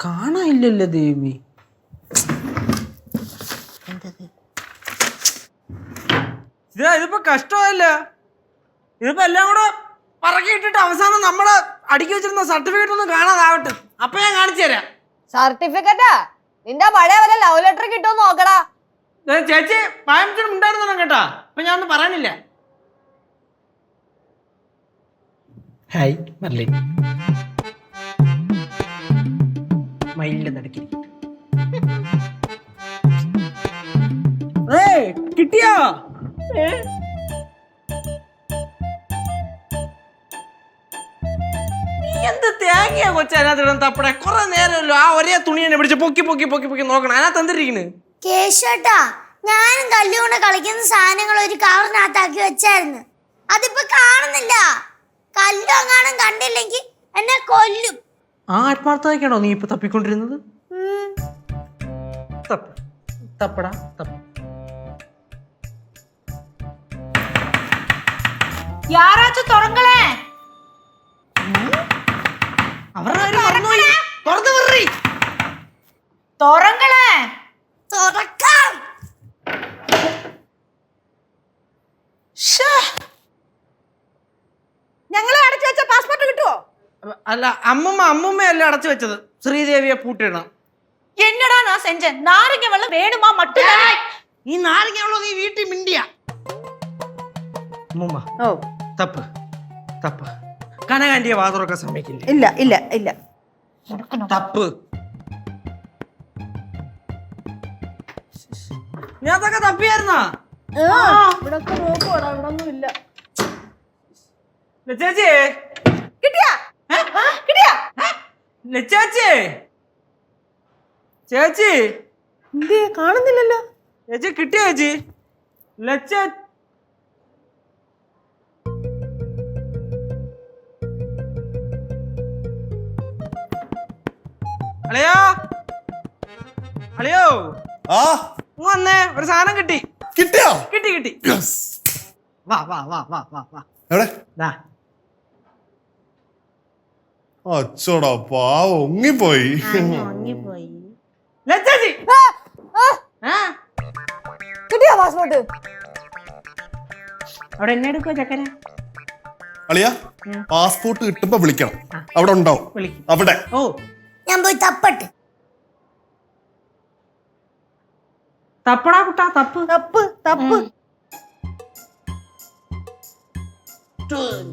കാണാനില്ലല്ലോ ദേവി. ഇതിപ്പോ കഷ്ടമല്ല. ഇതിപ്പോ എല്ലാം കൂടെ പറക്കിയിട്ടിട്ട് അവസാനം നമ്മള് അടുക്കി വെച്ചിരുന്ന സർട്ടിഫിക്കറ്റ് ഒന്നും കാണാതാവട്ടെ. അപ്പൊ ഞാൻ കാണിച്ചു തരാം. സർട്ടിഫിക്കറ്റാ? നിന്റെ പഴയ വല്ല ലവ് ലെറ്റർ കിട്ടുമോ നോക്കടാ. ചേച്ചി പായമ്പത്തിനും ഉണ്ടായിരുന്നു കേട്ടാ. അപ്പൊ ഞാൻ ഒന്നും പറയാനില്ല. ഹായ് മല്ലി. മയിലിന്റെ നടക്കി കിട്ടിയോ? എന്ത് തേങ്ങയാ കൊച്ച അതിനകത്ത് തപ്പടെ? കുറെ നേരമല്ലോ ആ ഒരേ തുണി തന്നെ പിടിച്ച് പൊക്കി പൊക്കി പൊക്കി പൊക്കി നോക്കണം. അതിനകത്ത് എന്തിരിക്കണ്? കേശോട്ടാ, ഞാനും കല്ലുകൊണ്ട് കളിക്കുന്ന സാധനങ്ങൾ ഒരു കവറിനകത്താക്കി വെച്ചായിരുന്നു. അതിപ്പോ കാണുന്നില്ല. കല്ലു അങ്ങാനും കണ്ടില്ലെങ്കിൽ എന്നെ കൊല്ലും. ആ ആത്മാർത്ഥതയ്ക്കാണോ നീ ഇപ്പൊ തപ്പിക്കൊണ്ടിരുന്നത്? തപ്പ് തപ്പടാ തപ്പ്. யாராச்சும் തുറങ്ങളെ. അവരുടെ കാര്യം മറന്നുപോയി. തുറന്ന് വിടറി. തുറങ്ങളെ. തുറക്കാം. ഞങ്ങളെ അടച്ചു വെച്ച പാസ്പോർട്ട് കിട്ടുവോ? അല്ല, അമ്മുമ്മയല്ല അടച്ചു വെച്ചത്. ശ്രീദേവിയെ പൂട്ടിയിടണം. എന്നടാ ഞാൻ സെഞ്ചൻ? നാരങ്ങ വെള്ളം വേണുമാ മട്ടു. ഈ നാരങ്ങ വെള്ളം നീ വീട്ടിൽ മിണ്ടിയ. അമ്മുമ്മ തപ്പ് തപ്പ്. കനകാന്റിയെ വാതുറക്കാൻ സമ്മതിക്കില്ല. ഇല്ല ഇല്ല ഇല്ല. തപ്പ്. ഞാൻ അതൊക്കെ തപ്പിയായിരുന്നാ? ചേച്ചി കിട്ടിയാ? കിട്ടിയാ? ചേച്ചി ചേച്ചി എന്തേ കാണുന്നില്ലല്ലോ? ചേച്ചി കിട്ടിയ ചേച്ചി? ലച്ച അളിയോ അളിയോ വന്നേ. ഒരു സാധനം കിട്ടി. കിട്ടിയോ? കിട്ടി കിട്ടി. വാ വാ വാ വാ വാ വാ. എവിടെ? ദാ. അച്ചോടാ പാവം ഒങ്ങിപ്പോയി. ലച്ചേച്ചി കിട്ടിയാ പാസ്പോർട്ട്? അവിടെ എന്നെ എടുക്കുവോ ചക്കര? അളിയാ, പാസ്പോർട്ട് കിട്ടുമ്പോ വിളിക്കണം. അവിടെ ഉണ്ടാവും. വിളിക്കും. അവിടെ. ഓ ഞാൻ പോയി തപ്പട്ടെ. തപ്പടാ കുട്ടാ തപ്പ് തപ്പ് തപ്പ്.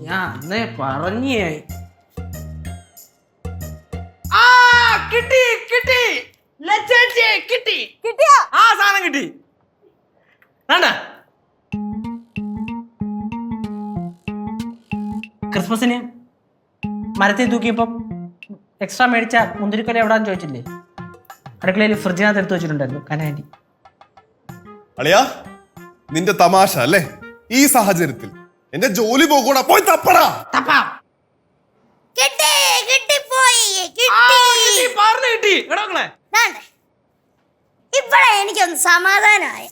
ഞാൻ പറഞ്ഞേ. ആ കിട്ടി കിട്ടി. ലച്ചേച്ചി കിട്ടി. കിട്ടിയാ? ആ സാധനം കിട്ടി. വേണ്ട, ക്രിസ്മസിന് മരത്തിൽ തൂക്കിയപ്പം എക്സ്ട്രാ മേടിച്ച മുന്തിരിക്കൊല എവിടാന്ന് ചോദിച്ചില്ലേ? അടുക്കളയിൽ ഫ്രിഡ്ജിനകത്ത് എടുത്ത് വെച്ചിട്ടുണ്ടായിരുന്നു കനാൻറ്റി. അളിയാ, നിന്റെ തമാശ അല്ലേ? ഈ സാഹചര്യത്തിൽ എന്റെ ജോലി പോകൂടാ. പോയി തപ്പടാ. തപ്പാം. കിട്ടി, കിട്ടിപ്പോയി, കിട്ടി. ഇപ്പഴാ എനിക്കൊന്ന് സമാധാനമായി.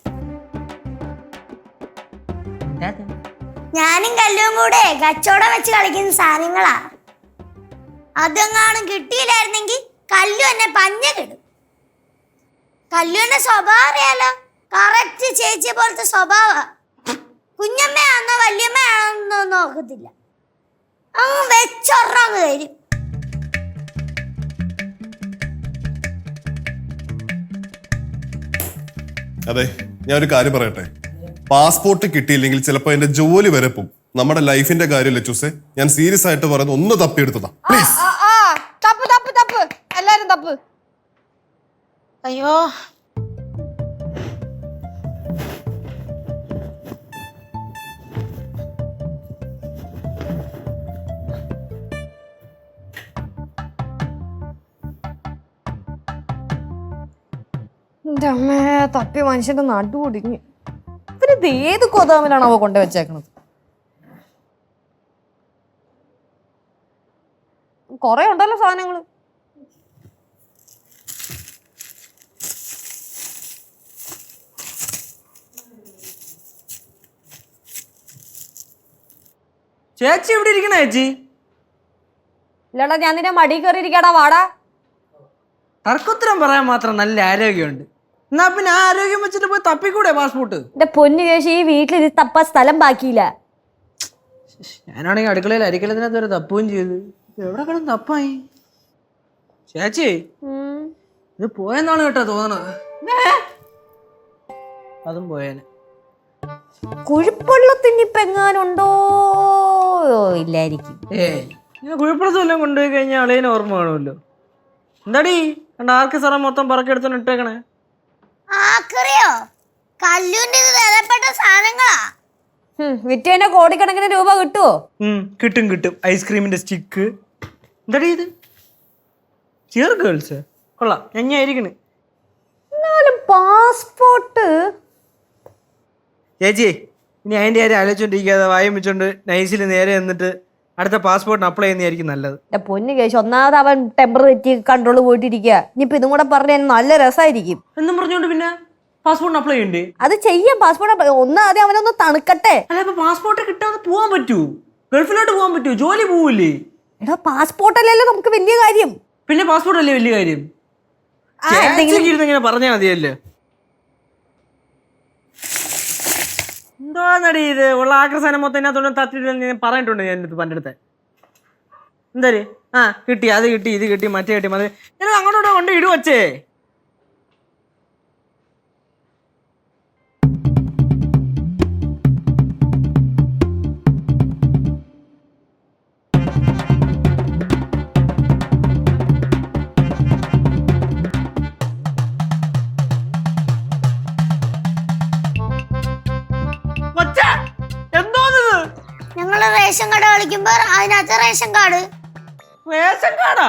ഞാനും കല്ലും കൂടെ കച്ചവടം വെച്ച് കളിക്കുന്ന സാധനങ്ങളാ. അതെങ്ങാനും കിട്ടിയില്ലായിരുന്നെങ്കിൽ കല്ലു എന്നെ പഞ്ഞ കിടും. കല്ലുവിന്റെ സ്വഭാവം അറിയാലോ. കറക്റ്റ് ചേച്ചിയെ പോലത്തെ സ്വഭാവ. കുഞ്ഞമ്മയാണോ വല്യമ്മയാണോ നോക്കത്തില്ല. അങ്ങ് വെച്ചൊറങ്ങ് തരും. അതെ, ഞാൻ ഒരു കാര്യം പറയട്ടെ. പാസ്പോർട്ട് കിട്ടിയില്ലെങ്കിൽ ചിലപ്പോ എന്റെ ജോലി വരെ പോകും. നമ്മുടെ ലൈഫിന്റെ കാര്യം ലച്ചൂസേ, ഞാൻ സീരിയസ് ആയിട്ട് പറയുന്നത് ഒന്ന് തപ്പിയെടുത്തതാ. പ്ലീസ്. തപ്പ് തപ്പ് തപ്പ്. എല്ലാരും തപ്പ്. അയ്യോ, എന്റെ അമ്മേ, തപ്പി മനുഷ്യന്റെ നടു കുടുങ്ങി. ഇവരിത് ഏത് ഗോദാമിലാണ് അവ കൊണ്ടുവച്ചേക്കണത്? കൊറേ ഉണ്ടല്ലോ സാധനങ്ങള്. ചേച്ചി ഇവിടെ ഇരിക്കണ ചേച്ചി? ഇല്ലടാ ഞാൻ നിന്നെ മടി കയറിയിരിക്കടാ വാടാ. തർക്കുത്തരം പറയാൻ മാത്രം നല്ല ആരോഗ്യമുണ്ട്. എന്നാ പിന്നെ ആ ആരോഗ്യം വെച്ചിട്ട് പോയി തപ്പിക്കൂടെ പാസ്പോർട്ട്? എന്റെ പൊന്നു ചേച്ചി ഈ വീട്ടിൽ ഇത് തപ്പാൻ സ്ഥലം ബാക്കിയില്ല. ഞാനാണെങ്കിൽ അടുക്കളയിൽ അരിക്കലത്തിനകത്ത് ഒരു തപ്പുകയും ചെയ്തു. എവിടെ കിടന്ന് തപ്പായി? ചേച്ചി ഇത് പോയെന്നാണ് കേട്ടോ തോന്നണത്. അതും പോയേനെ. കുഴിപ്പള്ളത്തിനിപ്പ എങ്ങാനുണ്ടോ? ഇല്ലായിരിക്കും. ഇങ്ങനെ കുഴിപ്പള്ളത്തും എല്ലാം കൊണ്ടുപോയി കഴിഞ്ഞാൽ അളിയനെ ഓർമ്മ കാണുമല്ലോ. എന്താടി കണ്ട ആർക്ക് സാറേ മൊത്തം പറക്കെടുത്തോണ്ട് ഇട്ടേക്കണേ? ആക്കറിയോ കല്ലുവിന്റെ ഇത് വിലപ്പെട്ട സാധനങ്ങളാ. വിറ്റേന്റെ കോടിക്കണക്കിന് രൂപ കിട്ടുവോ? കിട്ടും കിട്ടും. ഐസ്ക്രീമിന്റെ സ്റ്റിക്ക്. എന്താടി ഇത്? ചിയർ ഗേൾസ് കൊള്ളാം. ഞായിരിക്കണ്. എന്നാലും പാസ്പോർട്ട് ചേച്ചി ഇനി അതിന്റെ കാര്യം ആലോചിച്ചോണ്ടിരിക്കാതെ വായും വെച്ചോണ്ട് നൈസിൽ നേരെ എന്നിട്ട് അടുത്ത പാസ്പോർട്ടിന് അപ്ലൈ ചെയ്യുന്നതായിരിക്കും നല്ലത്. എന്റെ പൊന്നു കേശു, ഒന്നാമത് അവൻ ടെമ്പർ തെറ്റി കൺട്രോൾ പോയിട്ടിരിക്കുക. ഇനിയിപ്പൊ ഇതും കൂടെ പറഞ്ഞാൽ നല്ല രസമായിരിക്കും എന്നും പറഞ്ഞോണ്ട് പിന്നെ പാസ്പോർട്ടിന് അപ്ലൈ ചെയ്യണ്ടേ? അത് ചെയ്യാം. പാസ്പോർട്ട് ഒന്നാദ്യം അവനൊന്ന് തണുക്കട്ടെ. അല്ല ഇപ്പൊ പാസ്പോർട്ട് കിട്ടാതെ പോവാൻ പറ്റൂ? ഗൾഫിലോട്ട് പോകാൻ പറ്റൂ? ജോലി പോവില്ലേ? എടാ പാസ്പോർട്ട് അല്ലല്ലോ നമുക്ക് വലിയ കാര്യം. പിന്നെ പാസ്പോർട്ട് അല്ലേ വലിയ കാര്യം? ഇങ്ങനെ പറഞ്ഞാൽ മതിയല്ലേ. എന്തോന്നടി ഇത് ഉള്ള ആക്രസാനം മൊത്തം ഇതിനകത്തോണ്ട് തട്ടിട്ട് പറഞ്ഞിട്ടുണ്ട് ഞാൻ പൻ്റെ അടുത്ത്. എന്തായാലും കിട്ടി, അത് കിട്ടി, ഇത് കിട്ടി, മറ്റേ കിട്ടി, മതി. ഞാൻ അങ്ങോട്ടോട്ട് കൊണ്ട് ഇടുവച്ചേ. ഞങ്ങള് റേഷൻ കട കളിക്കുമ്പോ അതിനകത്ത് റേഷൻ കാർഡ്. റേഷൻ കാർഡാ?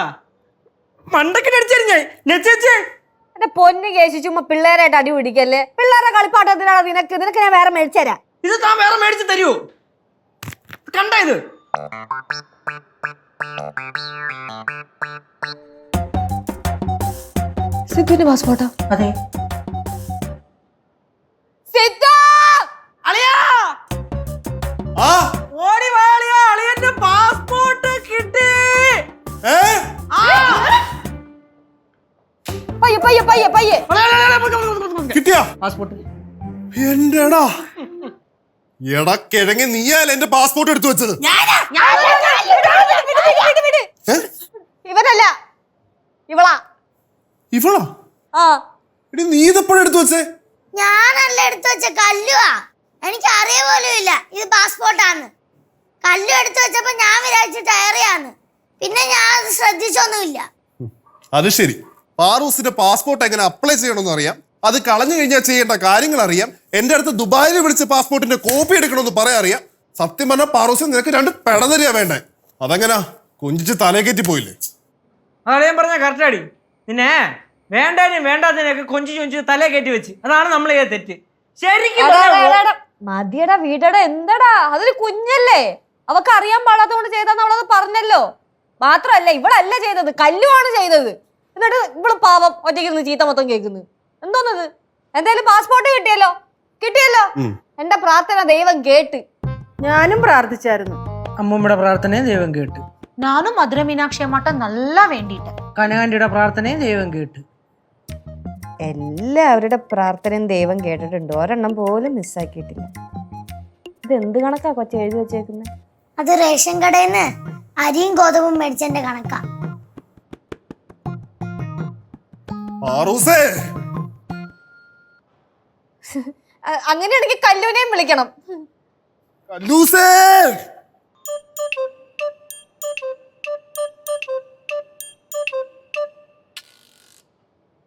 മണ്ടക്കിനടിച്ചേ. എന്റെ പൊന്നു കേശു ചുമ്മാ പിള്ളേരായിട്ട് അടി പിടിക്കല്ലേ. പിള്ളേരുടെ കളിപ്പാട്ടത്തിനാണ് നിനക്ക് ഞാൻ വേറെ മേടിച്ചു തരാം. ഇത് താൻ വേറെ മേടിച്ചു തരുമോ? കണ്ട ഇത് സിദ്ധുവിന്റെ പാസ്പോർട്ടാ? അതെ. ഓടി വാളിയാ, അളിയന്റെ പാസ്പോർട്ട് കിട്ടി. കിട്ടിയാ പാസ്പോർട്ട്? എന്റെടാ എടാ കിഴങ്ങി നീയാൽ എന്റെ പാസ്പോർട്ട് എടുത്തു വെച്ചത്. ഇവനല്ല ഇവളാ. ഇവളാ? എടി നീ ഇതെപ്പോഴും എടുത്തു വെച്ചേ? ഞാനല്ല എടുത്തു വെച്ച, കല്ലുവാ. എനിക്ക് അറിയ പോലും ഇല്ല ഇത് പാസ്പോർട്ടാന്ന്. കല്ലു എടുത്തു വെച്ചപ്പോ ഞാൻ വിചാരിച്ചു ഡയറിയാന്ന്. പിന്നെ ഞാൻ അത് ശ്രദ്ധിച്ചൊന്നുമില്ല. അത് ശരി. പാറൂസിന്റെ പാസ്പോർട്ട് എങ്ങനെ അപ്ലൈ ചെയ്യണമെന്ന് അറിയാം, അത് കളഞ്ഞു കഴിഞ്ഞാൽ ചെയ്യേണ്ട കാര്യങ്ങൾ അറിയാം. എന്റെ അടുത്ത് ദുബായിൽ വിളിച്ച് പാസ്പോർട്ടിന്റെ കോപ്പി എടുക്കണമെന്ന് പറയാൻ അറിയാം. സത്യം പറഞ്ഞാൽ പാറൂസിന് നിനക്ക് 2 പെടതരിയാ വേണ്ടേ. അതെങ്ങനാ കുഞ്ചിച്ച് തലകേറ്റി പോയില്ലേ? അതാണ് ഞാൻ പറഞ്ഞ കറക്റ്റാടി. പിന്നെ വേണ്ടതിനും വേണ്ടാത്തതിനൊക്കെ കൊഞ്ചി തലേ കയറ്റി വെച്ച്. അതാണ് നമ്മൾ ചെയ്ത തെറ്റ്. ശരിക്കും മതിയടാ വീടടാ. എന്താടാ അതൊരു കുഞ്ഞല്ലേ, അവക്ക് അറിയാൻ പാടാത്തോണ്ട് ചെയ്താന്ന് അവളത് പറഞ്ഞല്ലോ. മാത്രല്ല ഇവളല്ല ചെയ്തത്, കല്ലുവാണ് ചെയ്തത്. എന്നിട്ട് ഇവള് പാവം ഒറ്റയ്ക്ക് ചീത്ത മൊത്തം കേൾക്കുന്നു. എന്തോന്നത്? എന്തായാലും പാസ്പോർട്ട് കിട്ടിയല്ലോ. എന്റെ പ്രാർത്ഥന ദൈവം കേട്ട്. ഞാനും പ്രാർത്ഥിച്ചായിരുന്നു. അമ്മൂമ്മയുടെ പ്രാർത്ഥനയും ദൈവം കേട്ട്. നാനും മധുര മീനാക്ഷി അമ്മാട്ട നല്ല വേണ്ടിട്ട്. കനകാന്റിയുടെ പ്രാർത്ഥനയും ദൈവം കേട്ട്. എല്ലാവരുടെ പ്രാർത്ഥനയും ദൈവം കേട്ടിട്ടുണ്ട്. ഒരെണ്ണം പോലും മിസ്സാക്കിയിട്ടില്ല. ഇത് എന്ത് കണക്കാ കൊച്ചു എഴുതി വെച്ചേക്കുന്നത്? അത് റേഷൻ കടയിൽ നിന്ന് അരിയും ഗോതമ്പും മേടിച്ചെന്റെ കണക്കാ. അങ്ങനെയാണെങ്കിൽ കല്ലൂനെയും വിളിക്കണം. കല്ലൂസേ